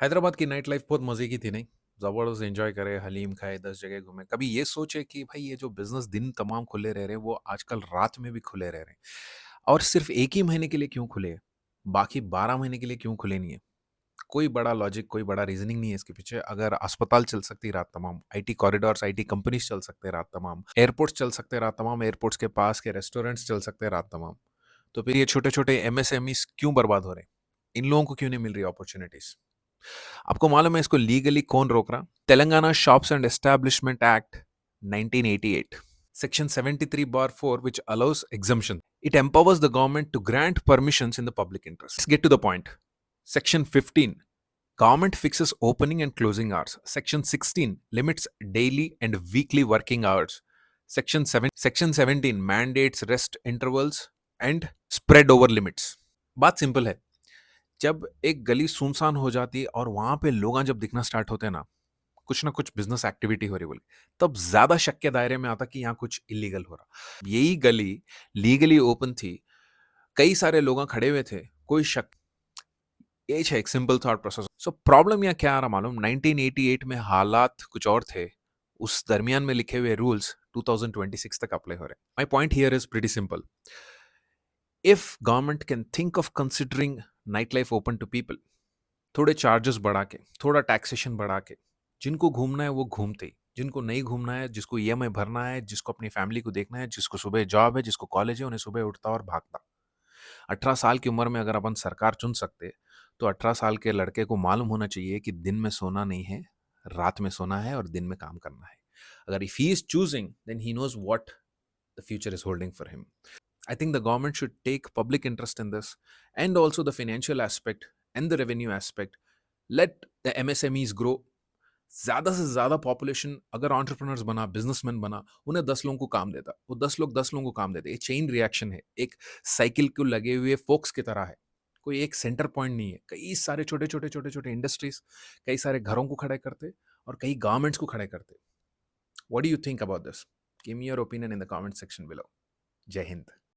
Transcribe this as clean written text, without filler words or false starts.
हैदराबाद की night life बहुत मज़े की थी नहीं? ज़बरदस्त एन्जॉय करे, हलीम खाए, 10 जगह घूमे। कभी ये सोचे कि भाई ये जो बिज़नेस दिन तमाम खुले रह रहे हैं, वो आजकल रात में भी खुले रह रहे हैं। और सिर्फ़ 1 ही महीने के लिए क्यों खुले हैं? बाकी 12 महीने के लिए क्यों खुले नहीं है? कोई बड़ा लॉजिक, कोई बड़ा रीज़निंग नहीं है इसके पीछे। अगर अस्पताल चल सकती है रात तमाम, आईटी कॉरिडोर्स, आईटी कंपनीज़ चल सकते हैं रात तमाम, एयरपोर्ट्स चल सकते हैं रात तमाम, एयरपोर्ट्स के पास के रेस्टोरेंट्स चल सकते हैं रात तमाम, तो फिर ये छोटे-छोटे एमएसएमईज़ क्यों बर्बाद हो रहे हैं? इन लोगों को क्यों नहीं मिल रही अपॉर्च्युनिटीज़? आपको मालूम है इसको लीगली कौन रोक रहा? Telangana shops and establishment act 1988, section 73/4, which allows exemption. It empowers the government to grant permissions in the public interest. Let's get to the point. Section 15, government fixes opening and closing hours. Section 16 limits daily and weekly working hours. Section 17 mandates rest intervals and spread over limits. बात simple है। जब एक गली सुनसान हो जाती है और वहां पे लोग जब दिखना स्टार्ट होते हैं कुछ ना कुछ बिजनेस एक्टिविटी हो रही बोले, तब ज्यादा शक के दायरे में आता कि यहाँ कुछ इलीगल हो रहा। यही गली लीगली ओपन थी, कई सारे लोग खड़े हुए थे, कोई शक। ये है एक simple thought process. So problem यहाँ क्या आ रहा मालूम? 1988 में हालात कुछ और थे, उस दरमियान में लिखे हुए रूल्स 2026 तक अप्लाई हो रहे। My point here is pretty simple. If government can think of considering night life open to people, थोड़े चार्जेस बढ़ा के, थोड़ा टैक्सेशन बढ़ा के, जिनको घूमना है वो घूमते ही, जिनको नहीं घूमना है, जिसको ईएमआई भरना है, जिसको अपनी फैमिली को देखना है, जिसको सुबह जॉब है, जिसको कॉलेज है, उन्हें सुबह उठता और भागता। 18 साल की उम्र में अगर अपन सरकार चुन सकते, तो 18 साल के लड़के को मालूम होना चाहिए कि दिन में सोना नहीं है, रात में सोना है और दिन में काम करना है। अगर if he is choosing, then he knows what the future is holding for him. I think the government should take public interest in this, and also the financial aspect and the revenue aspect. Let the MSMEs grow. ज्यादा से ज्यादा population अगर entrepreneurs बना, businessman बना, उन्हें 10 लोगों को काम देता, वो 10 लोग 10 लोगों को काम देते। ये चेन रिएक्शन है, एक साइकिल को लगे हुए फोक्स की तरह है। कोई एक सेंटर पॉइंट नहीं है, कई सारे छोटे छोटे छोटे छोटे इंडस्ट्रीज कई सारे घरों को खड़े करते और कई गवर्नमेंट्स को खड़े करते। What do you think about this? Give me your opinion in the comment section below. जय हिंद।